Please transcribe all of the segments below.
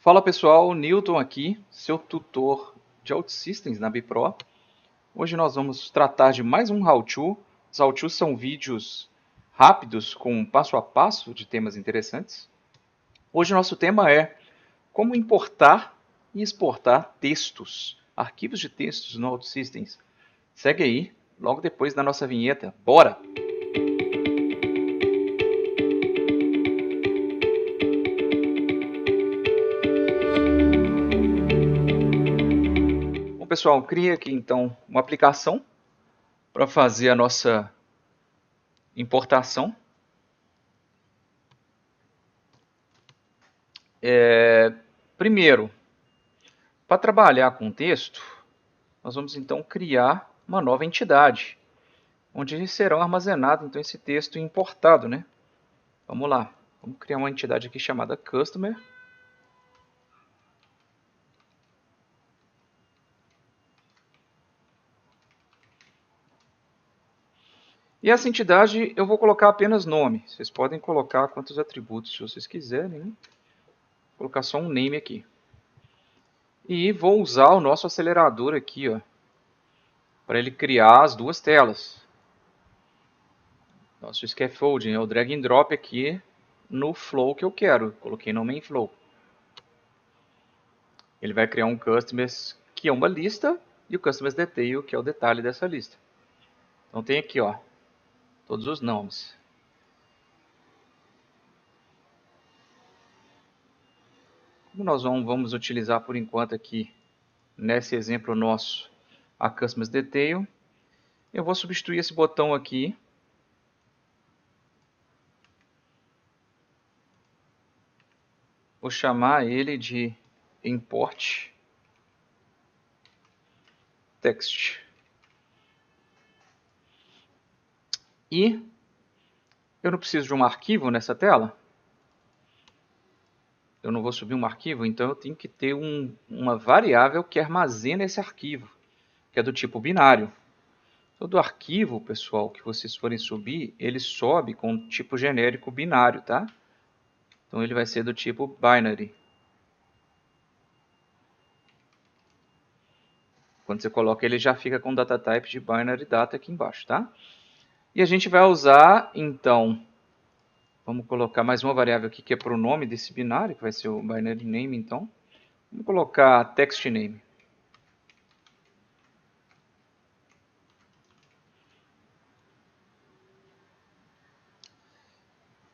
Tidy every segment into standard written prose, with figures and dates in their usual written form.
Fala pessoal, Newton aqui, seu tutor de OutSystems na Bipro. Hoje nós vamos tratar de mais um how-to. Os how-tos são vídeos rápidos com passo a passo de temas interessantes. Hoje nosso tema é como importar e exportar textos, arquivos de textos no OutSystems. Segue aí, logo depois da nossa vinheta. Bora! Bom pessoal, cria aqui então uma aplicação para fazer a nossa importação. Primeiro, para trabalhar com texto, nós vamos então criar uma nova entidade, onde serão armazenados então esse texto importado, né? Vamos lá, vamos criar uma entidade aqui chamada Customer. E essa entidade eu vou colocar apenas nome. Vocês podem colocar quantos atributos se vocês quiserem, né? Vou colocar só um name aqui. E vou usar o nosso acelerador aqui, ó, para ele criar as duas telas. Nosso scaffolding é o drag and drop aqui no flow que eu quero. Coloquei no main flow. Ele vai criar um customers que é uma lista e o customers detail que é o detalhe dessa lista. Então tem aqui, ó, todos os nomes. Como nós vamos utilizar por enquanto aqui nesse exemplo nosso a customers detail, eu vou substituir esse botão aqui vou chamar ele de import text. E eu não preciso de um arquivo nessa tela. Eu não vou subir um arquivo, então eu tenho que ter uma variável que armazena esse arquivo, que é do tipo binário. Todo arquivo, pessoal, que vocês forem subir, ele sobe com o tipo genérico binário, tá? Então ele vai ser do tipo binary. Quando você coloca ele já fica com data type de binary data aqui embaixo, tá? E a gente vai usar, então, vamos colocar mais uma variável aqui que é para o nome desse binário, que vai ser o binary name, então. Vamos colocar text name.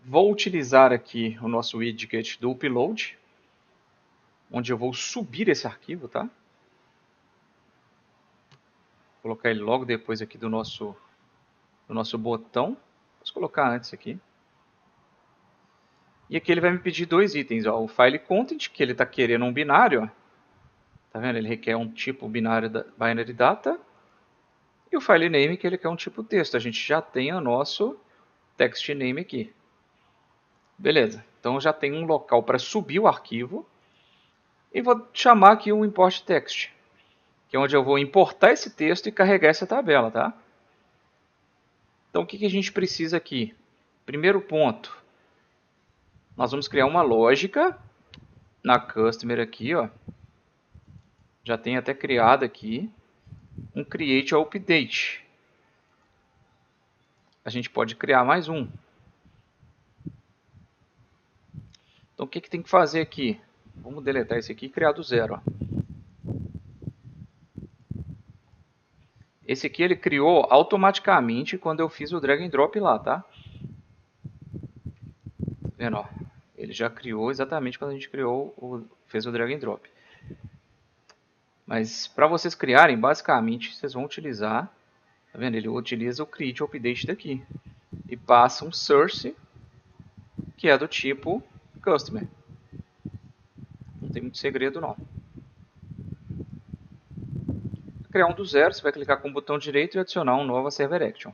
Vou utilizar aqui o nosso widget do upload, onde eu vou subir esse arquivo, tá? Vou colocar ele logo depois aqui do nosso botão. Vou colocar antes aqui. E aqui ele vai me pedir dois itens, ó, o file content, que ele está querendo um binário, ó. Tá vendo? Ele requer um tipo binário binary data. E o file name, que ele quer um tipo texto. A gente já tem o nosso text name aqui. Beleza. Então eu já tenho um local para subir o arquivo. E vou chamar aqui o import text, que é onde eu vou importar esse texto e carregar essa tabela, tá? Então o que a gente precisa aqui? Primeiro ponto, nós vamos criar uma lógica na customer aqui, ó. Já tem até criado aqui um create ou update. A gente pode criar mais um. Então o que tem que fazer aqui? Vamos deletar esse aqui e criar do zero, ó. Esse aqui ele criou automaticamente quando eu fiz o drag and drop lá, tá? Vendo, ó, ele já criou exatamente quando a gente fez o drag and drop. Mas para vocês criarem, basicamente, vocês vão utilizar, tá vendo? Ele utiliza o create update daqui e passa um source que é do tipo customer. Não tem muito segredo não. Para criar um do zero, você vai clicar com o botão direito e adicionar um novo server action.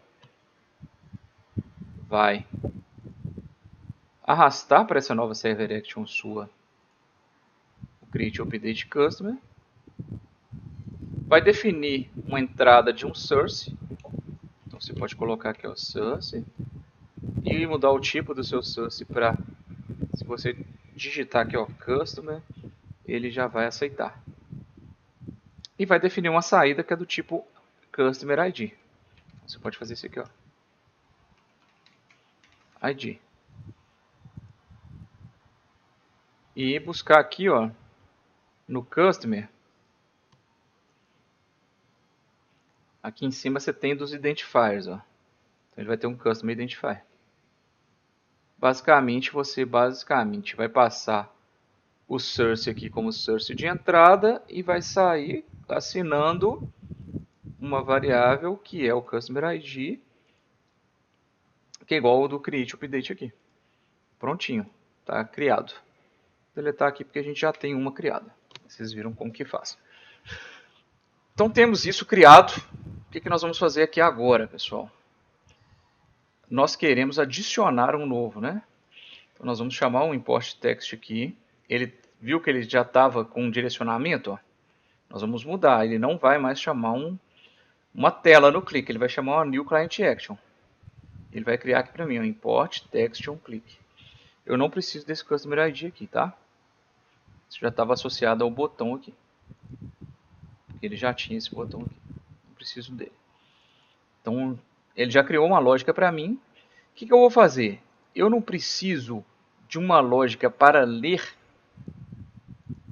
Vai arrastar para essa nova server action sua o create update customer. Vai definir uma entrada de um source. Então você pode colocar aqui o source e mudar o tipo do seu source para, se você digitar aqui ó, customer, ele já vai aceitar. E vai definir uma saída que é do tipo Customer ID. Você pode fazer isso aqui, ó. ID. E buscar aqui, ó, no Customer. Aqui em cima você tem dos identifiers, ó. Então ele vai ter um Customer Identifier. Basicamente, você vai passar o source aqui como source de entrada e vai sair assinando uma variável que é o Customer ID, que é igual ao do create update aqui. Prontinho, tá criado. Vou deletar aqui porque a gente já tem uma criada. Vocês viram como que faz. Então temos isso criado. O que nós vamos fazer aqui agora, pessoal? Nós queremos adicionar um novo, né? Então nós vamos chamar um import text aqui. Ele viu que ele já estava com um direcionamento, ó. Nós vamos mudar. Ele não vai mais chamar uma tela no clique. Ele vai chamar uma new client action. Ele vai criar aqui para mim, ó, import text on click. Eu não preciso desse customer ID aqui, tá? Isso já estava associado ao botão aqui. Ele já tinha esse botão aqui. Não preciso dele. Então, ele já criou uma lógica para mim. O que eu vou fazer? Eu não preciso de uma lógica para ler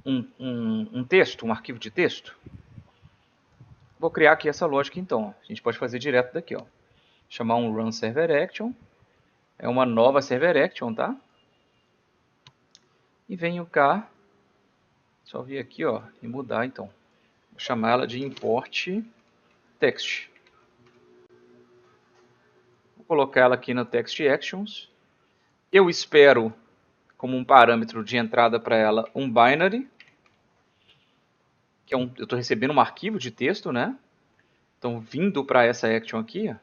um texto, um arquivo de texto. Vou criar aqui essa lógica então. A gente pode fazer direto daqui, ó. Chamar um run server action. É uma nova server action, tá? E venho cá. Só vir aqui, ó, e mudar então. Vou chamar ela de import text. Vou colocar ela aqui no text actions. Eu espero como um parâmetro de entrada para ela um binary, que eu estou recebendo um arquivo de texto, né? Então, vindo para essa action aqui,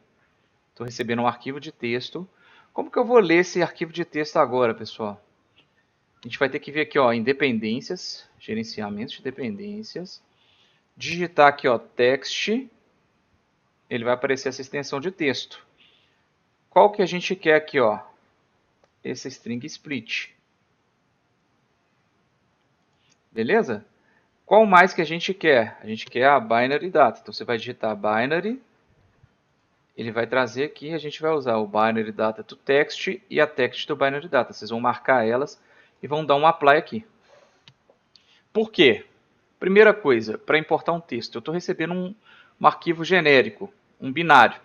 estou recebendo um arquivo de texto. Como que eu vou ler esse arquivo de texto agora, pessoal? A gente vai ter que vir aqui, ó, em dependências, gerenciamento de dependências, digitar aqui, ó, text, ele vai aparecer essa extensão de texto. Qual que a gente quer aqui, ó? Esse string split. Beleza? Qual mais que a gente quer? A gente quer a binary data. Então você vai digitar binary, ele vai trazer aqui, a gente vai usar o binary data to text e a text do binary data. Vocês vão marcar elas e vão dar um apply aqui. Por quê? Primeira coisa, para importar um texto, eu estou recebendo um arquivo genérico, um binário.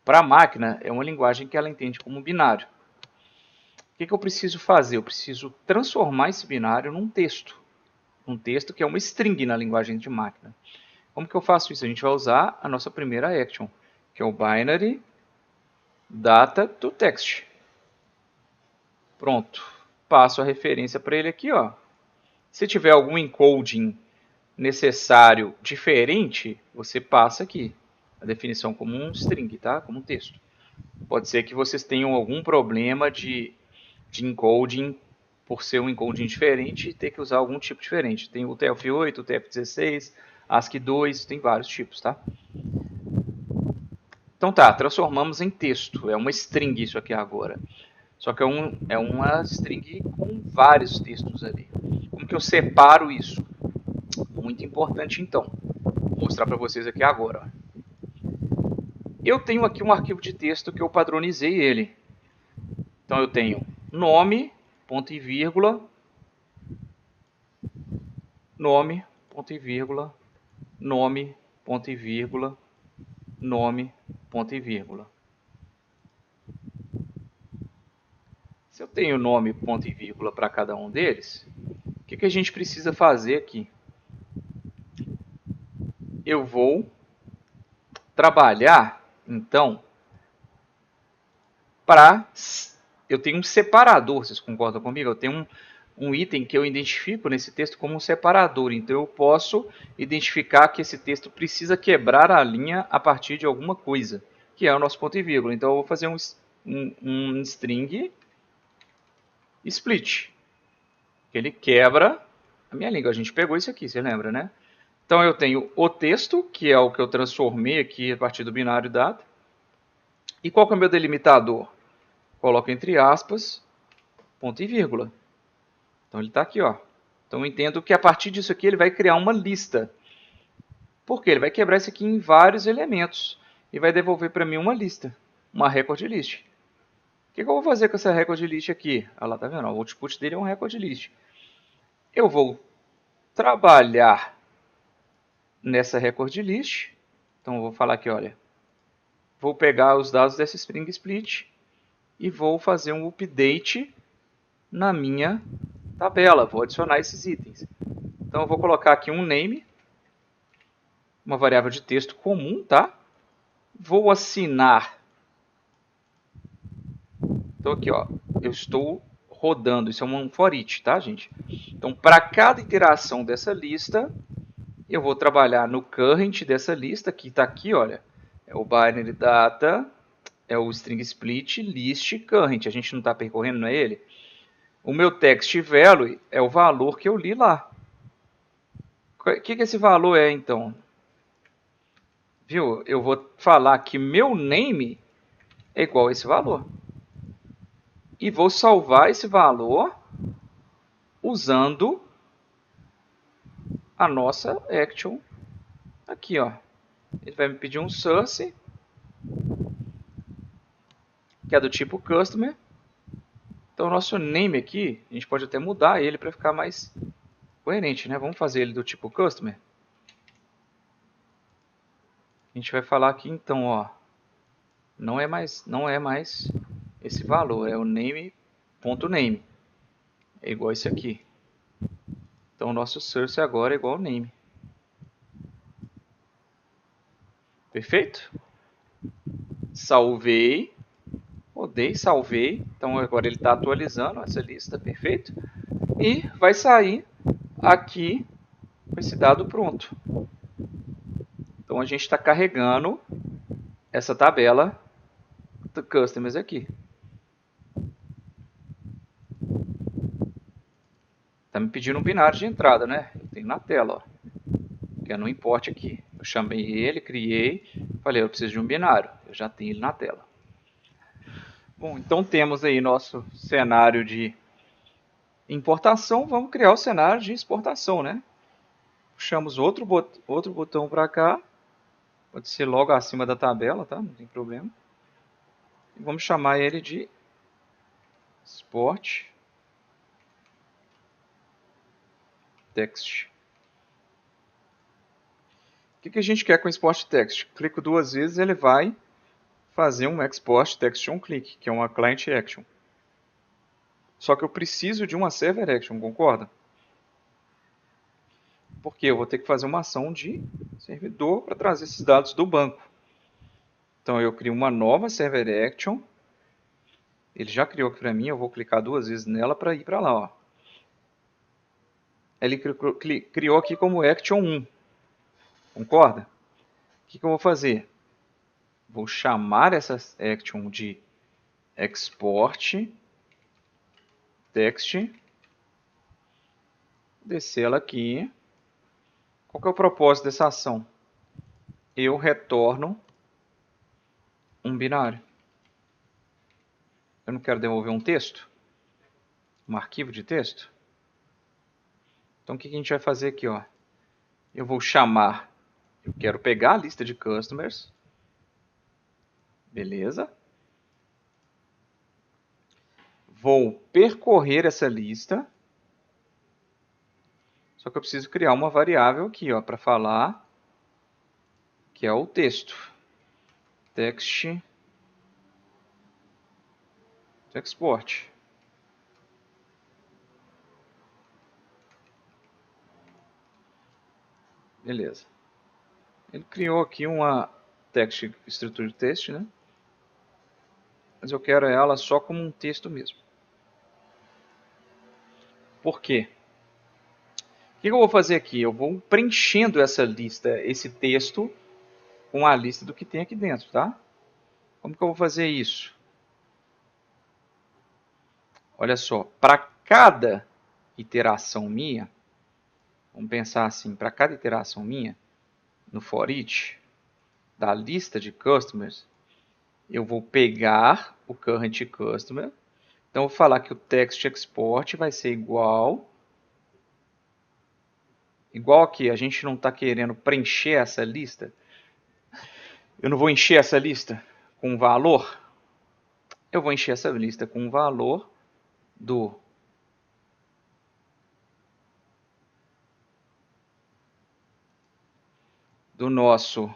Para a máquina, é uma linguagem que ela entende como binário. O que eu preciso fazer? Eu preciso transformar esse binário num texto. Um texto que é uma string na linguagem de máquina. Como que eu faço isso? A gente vai usar a nossa primeira action, que é o binary data to text. Pronto. Passo a referência para ele aqui, ó. Se tiver algum encoding necessário diferente, você passa aqui a definição como um string, tá? Como um texto. Pode ser que vocês tenham algum problema de encoding por ser um encoding diferente e ter que usar algum tipo diferente. Tem o TF8, o TF16, ASCII 2, tem vários tipos, tá? Então tá, transformamos em texto. É uma string isso aqui agora. Só que é uma string com vários textos ali. Como que eu separo isso? Muito importante então. Vou mostrar para vocês aqui agora. Eu tenho aqui um arquivo de texto que eu padronizei ele. Então eu tenho nome, ponto e vírgula, nome, ponto e vírgula, nome, ponto e vírgula, nome, ponto e vírgula. Se eu tenho nome, ponto e vírgula para cada um deles, o que a gente precisa fazer aqui? Eu vou trabalhar, então, para... Eu tenho um separador, vocês concordam comigo? Eu tenho um item que eu identifico nesse texto como um separador. Então eu posso identificar que esse texto precisa quebrar a linha a partir de alguma coisa, que é o nosso ponto e vírgula. Então eu vou fazer um string split, que ele quebra a minha língua. A gente pegou isso aqui, você lembra, né? Então eu tenho o texto, que é o que eu transformei aqui a partir do binário data. E qual que é o meu delimitador? Coloco entre aspas, ponto e vírgula. Então ele está aqui, ó. Então eu entendo que a partir disso aqui ele vai criar uma lista. Por quê? Ele vai quebrar isso aqui em vários elementos e vai devolver para mim uma lista, uma record list. O que eu vou fazer com essa record list aqui? Olha lá, tá vendo? O output dele é um record list. Eu vou trabalhar nessa record list. Então eu vou falar aqui, olha, vou pegar os dados dessa Spring Split e vou fazer um update na minha tabela. Vou adicionar esses itens. Então eu vou colocar aqui um name, uma variável de texto comum, tá? Vou assinar. Então aqui, ó, eu estou rodando, isso é um for each, tá, gente? Então, para cada iteração dessa lista, eu vou trabalhar no current dessa lista, que está aqui, olha, é o binary data, é o string split, list, current. A gente não está percorrendo, não é ele? O meu text value é o valor que eu li lá. O que esse valor é, então? Viu? Eu vou falar que meu name é igual a esse valor. E vou salvar esse valor usando a nossa action aqui, ó. Ele vai me pedir um source, que é do tipo customer. Então, o nosso name aqui, a gente pode até mudar ele para ficar mais coerente, né? Vamos fazer ele do tipo customer. A gente vai falar aqui, então, ó, não é mais esse valor, é o name.name. É igual esse aqui. Então, o nosso source agora é igual ao name. Perfeito? Salvei. Rodei, salvei. Então, agora ele está atualizando essa lista, perfeito? E vai sair aqui com esse dado pronto. Então, a gente está carregando essa tabela do customers aqui. Está me pedindo um binário de entrada, né? Eu tenho na tela, ó, que é no import aqui. Eu chamei ele, criei, falei, eu preciso de um binário. Eu já tenho ele na tela. Bom, então temos aí nosso cenário de importação. Vamos criar o cenário de exportação, né? Puxamos outro botão para cá. Pode ser logo acima da tabela, tá? Não tem problema. E vamos chamar ele de export text. O que a gente quer com export text? Clico duas vezes, ele vai fazer um export text on click, que é uma client action. Só que eu preciso de uma server action, concorda? Porque eu vou ter que fazer uma ação de servidor para trazer esses dados do banco. Então eu crio uma nova server action. Ele já criou aqui para mim, eu vou clicar duas vezes nela para ir para lá, ó. Ele criou aqui como action 1. Concorda? O que eu vou fazer? Vou chamar essa action de export text, descer ela aqui. Qual que é o propósito dessa ação? Eu retorno um binário. Eu não quero devolver um texto? Um arquivo de texto? Então o que a gente vai fazer aqui, ó? Eu vou chamar, eu quero pegar a lista de customers. Beleza? Vou percorrer essa lista. Só que eu preciso criar uma variável aqui, ó, para falar que é o texto. Text export. Beleza. Ele criou aqui uma text estrutura de texto, né? Mas eu quero ela só como um texto mesmo. Por quê? O que eu vou fazer aqui? Eu vou preenchendo essa lista, esse texto, com a lista do que tem aqui dentro, tá? Como que eu vou fazer isso? Olha só, para cada iteração minha, vamos pensar assim, para cada iteração minha, no for each, da lista de customers, eu vou pegar o current customer. Então, eu vou falar que o text export vai ser igual igual aqui, a gente não está querendo preencher essa lista. Eu não vou encher essa lista com valor. Eu vou encher essa lista com o valor do nosso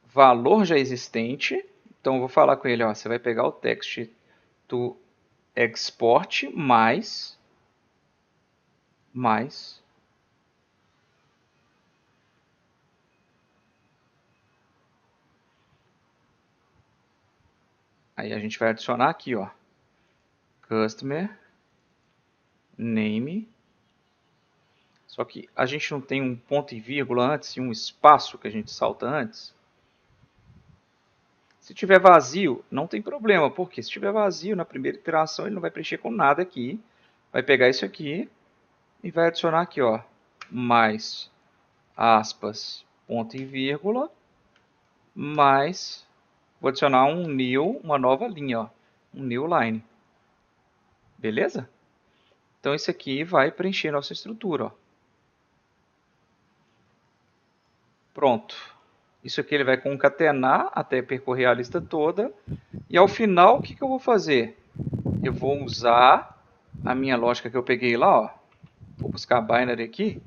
valor já existente. Então eu vou falar com ele, ó, você vai pegar o text do export mais aí a gente vai adicionar aqui, ó, customer name. Só que a gente não tem um ponto e vírgula antes e um espaço que a gente salta antes. Se tiver vazio, não tem problema, porque se tiver vazio na primeira iteração, ele não vai preencher com nada aqui. Vai pegar isso aqui e vai adicionar aqui, ó, mais aspas, ponto e vírgula, mais, vou adicionar um new, uma nova linha, ó, um new line. Beleza? Então isso aqui vai preencher nossa estrutura, ó. Pronto. Isso aqui ele vai concatenar até percorrer a lista toda. E ao final, o que eu vou fazer? Eu vou usar a minha lógica que eu peguei lá, ó. Vou buscar binary aqui.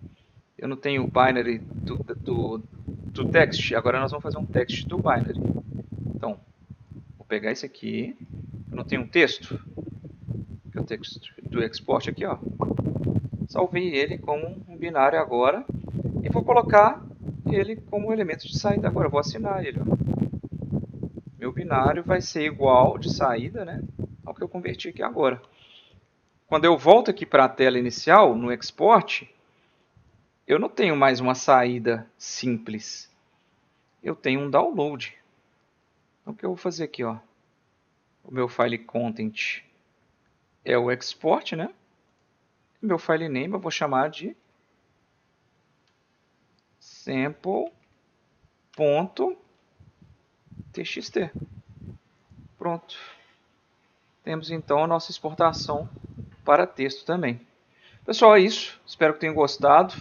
Eu não tenho o binary do text. Agora nós vamos fazer um text do binary. Então, vou pegar esse aqui. Eu não tenho um texto. Que é o texto do export aqui, ó. Salvei ele como um binário agora. E vou colocar ele como elemento de saída agora. Eu vou assinar ele, ó. Meu binário vai ser igual de saída, né, ao que eu converti aqui agora. Quando eu volto aqui para a tela inicial, no export, eu não tenho mais uma saída simples. Eu tenho um download. Então, o que eu vou fazer aqui, ó? O meu file content é o export, né? O meu file name eu vou chamar de sample.txt. Pronto. Temos então a nossa exportação para texto também. Pessoal, é isso. Espero que tenham gostado.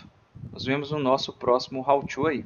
Nos vemos no nosso próximo How To aí.